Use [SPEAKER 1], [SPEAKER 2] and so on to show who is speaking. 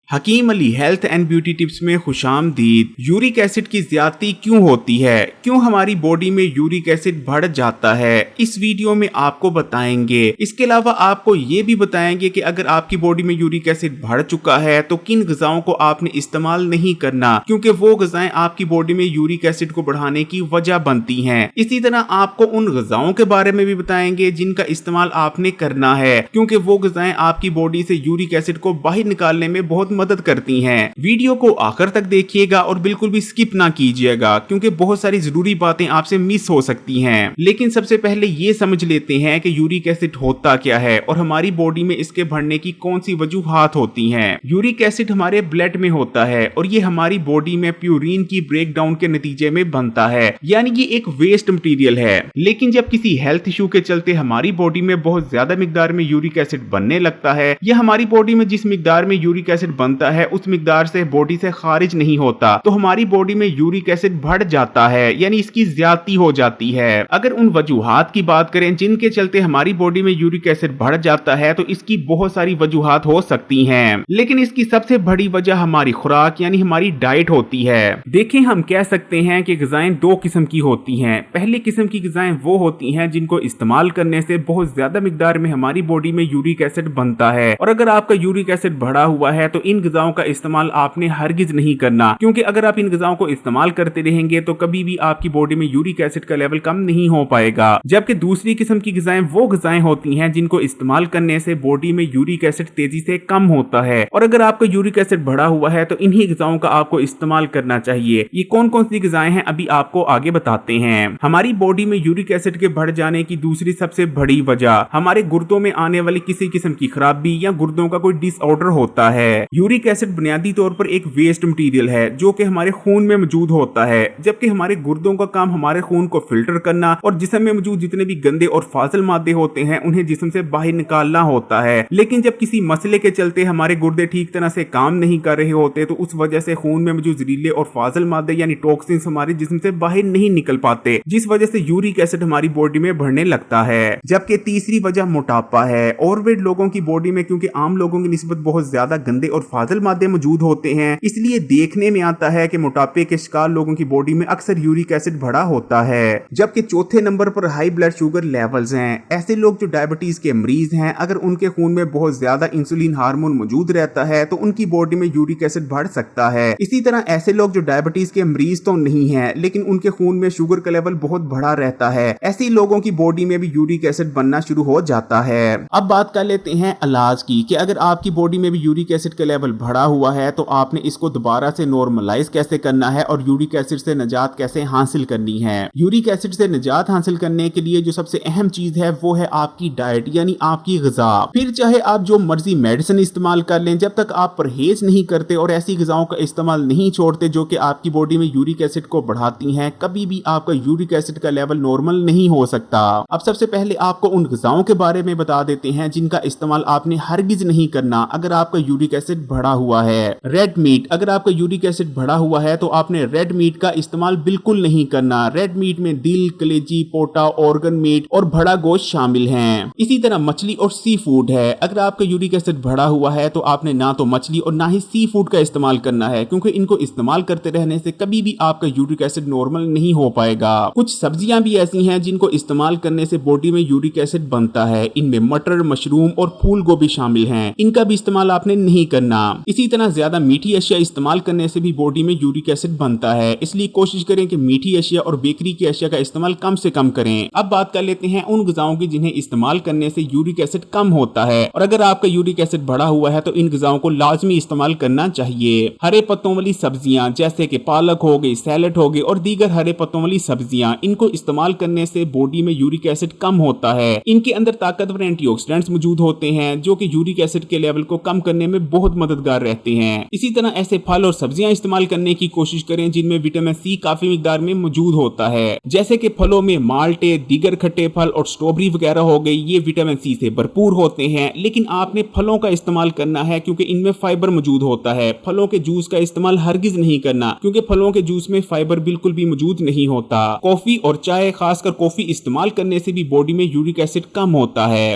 [SPEAKER 1] حکیم علی health and beauty tips میں خوش آمدید۔ یورک ایسڈ کی زیادتی کیوں ہوتی ہے؟ کیوں ہماری باڈی میں یورک ایسڈ بڑھ جاتا ہے؟ اس ویڈیو میں آپ کو بتائیں گے۔ اس کے علاوہ آپ کو یہ بھی بتائیں گے کہ اگر آپ کی باڈی میں یورک ایسڈ بڑھ چکا ہے تو کن غذاؤں کو آپ نے استعمال نہیں کرنا، کیونکہ وہ غذائیں آپ کی باڈی میں یورک ایسڈ کو بڑھانے کی وجہ بنتی ہیں۔ اسی طرح آپ کو ان غذاؤں کے بارے میں بھی بتائیں گے جن کا استعمال آپ نے کرنا ہے، کیونکہ وہ غذائیں آپ کی باڈی سے یورک ایسڈ کو باہر نکالنے میں بہت مدد کرتی ہیں۔ ویڈیو کو آخر تک دیکھیے گا اور بالکل بھی سکپ نہ کیجیے گا، کیونکہ بہت ساری ضروری باتیں آپ سے مس ہو سکتی ہیں۔ لیکن سب سے پہلے یہ سمجھ لیتے ہیں کہ یورک ایسڈ ہوتا کیا ہے اور ہماری باڈی میں اس کے بڑھنے کی کون سی وجوہات ہوتی ہیں۔ یورک ایسڈ ہمارے بلڈ میں ہوتا ہے اور یہ ہماری باڈی میں پیورین کی بریک ڈاؤن کے نتیجے میں بنتا ہے، یعنی یہ ایک ویسٹ مٹیریل ہے۔ لیکن جب کسی ہیلتھ ایشو کے چلتے ہماری باڈی میں بہت زیادہ مقدار میں یورک ایسڈ بننے لگتا ہے، یا ہماری باڈی میں جس مقدار میں یورک ایسڈ بنتا ہے اس مقدار سے باڈی سے خارج نہیں ہوتا، تو ہماری باڈی میں یورک ایسڈ بڑھ جاتا ہے، یعنی اس کی زیادتی ہو جاتی ہے۔ اگر ان وجوہات کی بات کریں جن کے چلتے ہماری باڈی میں یورک ایسڈ بڑھ جاتا ہے، تو اس کی بہت ساری وجوہات ہو سکتی ہیں، لیکن اس کی سب سے بڑی وجہ ہماری خوراک یعنی ہماری ڈائٹ ہوتی ہے۔ دیکھیں، ہم کہہ سکتے ہیں کہ غذائیں دو قسم کی ہوتی ہیں۔ پہلی قسم کی غذائیں وہ ہوتی ہیں جن کو استعمال کرنے سے بہت زیادہ مقدار میں ہماری باڈی میں یورک ایسڈ بنتا ہے، اور اگر آپ کا یورک ایسڈ بڑھا ہوا ہے تو ان غذاؤں کا استعمال آپ نے ہرگز نہیں کرنا، کیونکہ اگر آپ ان غذاؤں کو استعمال کرتے رہیں گے تو کبھی بھی آپ کی باڈی میں یورک ایسڈ کا لیول کم نہیں ہو پائے گا۔ جبکہ دوسری قسم کی غذائیں وہ غذائیں ہوتی ہیں جن کو استعمال کرنے سے باڈی میں یورک ایسڈ تیزی سے کم ہوتا ہے، اور اگر آپ کا یورک ایسڈ بڑھا ہوا ہے تو انہی غذاؤں کا آپ کو استعمال کرنا چاہیے۔ یہ کون کون سی غذائیں ہیں ابھی آپ کو آگے بتاتے ہیں۔ ہماری باڈی میں یورک ایسڈ کے بڑھ جانے کی دوسری سب سے بڑی وجہ ہمارے گردوں میں آنے والی کسی قسم کی خرابی یا گردوں کا کوئی ڈس آرڈر ہوتا ہے۔ یورک ایسڈ بنیادی طور پر ایک ویسٹ مٹیریل ہے جو کہ ہمارے خون میں موجود ہوتا ہے، جبکہ ہمارے گردوں کا کام ہمارے خون کو فلٹر کرنا اور جسم میں موجود جتنے بھی گندے اور فاضل مادے ہوتے ہیں انہیں جسم سے باہر نکالنا ہوتا ہے۔ لیکن جب کسی مسئلے کے چلتے ہمارے گردے ٹھیک طرح سے کام نہیں کر رہے ہوتے تو اس وجہ سے خون میں موجود زہریلے اور فاضل مادے یعنی ٹاکسنز ہمارے جسم سے باہر نہیں نکل پاتے، جس وجہ سے یورک ایسڈ ہماری باڈی میں بڑھنے لگتا ہے۔ جبکہ تیسری وجہ موٹاپا ہے۔ اوور ویٹ لوگوں کی باڈی میں کیونکہ عام لوگوں کی نسبت بہت زیادہ گندے اور فاضل مادے موجود ہوتے ہیں، اس لیے دیکھنے میں آتا ہے کہ موٹاپے کے شکار لوگوں کی باڈی میں اکثر یورک ایسڈ بڑھا ہوتا ہے۔ جبکہ چوتھے نمبر پر ہائی بلڈ شوگر لیولز ہیں۔ ایسے لوگ جو ڈائبٹیز کے مریض ہیں، اگر ان کے خون میں بہت زیادہ انسولین ہارمون موجود رہتا ہے تو ان کی باڈی میں یورک ایسڈ بڑھ سکتا ہے۔ اسی طرح ایسے لوگ جو ڈائبٹیز کے مریض تو نہیں ہیں لیکن ان کے خون میں شوگر کا لیول بہت بڑا رہتا ہے، ایسے لوگوں کی باڈی میں بھی یورک ایسڈ بننا شروع ہو جاتا ہے۔ اب بات کر لیتے ہیں علاج کی، کہ اگر آپ کی باڈی میں بھی یورک ایسڈ کا لیول بڑھا ہوا ہے تو آپ نے اس کو دوبارہ سے نارملائز کیسے کرنا ہے اور یورک ایسڈ سے نجات کیسے حاصل کرنی ہے۔ یورک ایسڈ سے نجات حاصل کرنے کے لیے جو سب سے اہم چیز ہے وہ ہے آپ کی ڈائٹ یعنی آپ کی غذا۔ پھر چاہے آپ جو مرضی میڈیسن استعمال کر لیں، جب تک آپ پرہیز نہیں کرتے اور ایسی غذاؤں کا استعمال نہیں چھوڑتے جو کہ آپ کی باڈی میں یورک ایسڈ کو بڑھاتی ہیں، کبھی بھی آپ کا یورک ایسڈ کا لیول نارمل نہیں ہو سکتا۔ اب سب سے پہلے آپ کو ان غذاؤں کے بارے میں بتا دیتے ہیں جن کا استعمال آپ نے ہرگز نہیں کرنا اگر آپ کا یورک ایسڈ بڑھا ہوا ہے۔ ریڈ میٹ، اگر آپ کا یورک ایسڈ بڑھا ہوا ہے تو آپ نے ریڈ میٹ کا استعمال بالکل نہیں کرنا۔ ریڈ میٹ میں دل، کلیجی، پوٹا، آرگن میٹ اور بڑا گوشت شامل ہیں۔ اسی طرح مچھلی اور سی فوڈ ہے۔ اگر آپ کا یورک ایسڈ بڑھا ہوا ہے تو آپ نے نہ تو مچھلی اور نہ ہی سی فوڈ کا استعمال کرنا ہے، کیونکہ ان کو استعمال کرتے رہنے سے کبھی بھی آپ کا یورک ایسڈ نارمل نہیں ہو پائے گا۔ کچھ سبزیاں بھی ایسی ہیں جن کو استعمال کرنے سے باڈی میں یورک ایسڈ بنتا ہے، ان میں مٹر، مشروم اور پھول گوبھی شامل ہیں، ان کا بھی استعمال آپ نے نہیں کرنا۔ اسی طرح زیادہ میٹھی اشیاء استعمال کرنے سے بھی باڈی میں یورک ایسڈ بنتا ہے، اس لیے کوشش کریں کہ میٹھی اشیاء اور بیکری کی اشیاء کا استعمال کم سے کم کریں۔ اب بات کر لیتے ہیں ان غذاؤں کی جنہیں استعمال کرنے سے یورک ایسڈ کم ہوتا ہے، اور اگر آپ کا یورک ایسڈ بڑھا ہوا ہے تو ان غذاؤں کو لازمی استعمال کرنا چاہیے۔ ہرے پتوں والی سبزیاں جیسے کہ پالک ہو گئی، سیلڈ ہو گئی اور دیگر ہرے پتوں والی سبزیاں، ان کو استعمال کرنے سے باڈی میں یورک ایسڈ کم ہوتا ہے۔ ان کے اندر طاقتور اینٹی آکسیڈنٹس موجود ہوتے ہیں جو کہ یورک ایسڈ کے لیول کو کم کرنے میں بہت مددگار رہتے ہیں۔ اسی طرح ایسے پھل اور سبزیاں استعمال کرنے کی کوشش کریں جن میں وٹامن سی کافی مقدار میں موجود ہوتا ہے، جیسے کہ پھلوں میں مالٹے، دیگر کھٹے پھل اور اسٹرابری وغیرہ ہو گئی، یہ وٹامن سی سے بھرپور ہوتے ہیں۔ لیکن آپ نے پھلوں کا استعمال کرنا ہے کیونکہ ان میں فائبر موجود ہوتا ہے۔ پھلوں کے جوس کا استعمال ہرگز نہیں کرنا کیونکہ پھلوں کے جوس میں فائبر بالکل بھی موجود نہیں ہوتا۔ کافی اور چائے، خاص کر کافی استعمال کرنے سے بھی باڈی میں یورک ایسڈ کم ہوتا ہے۔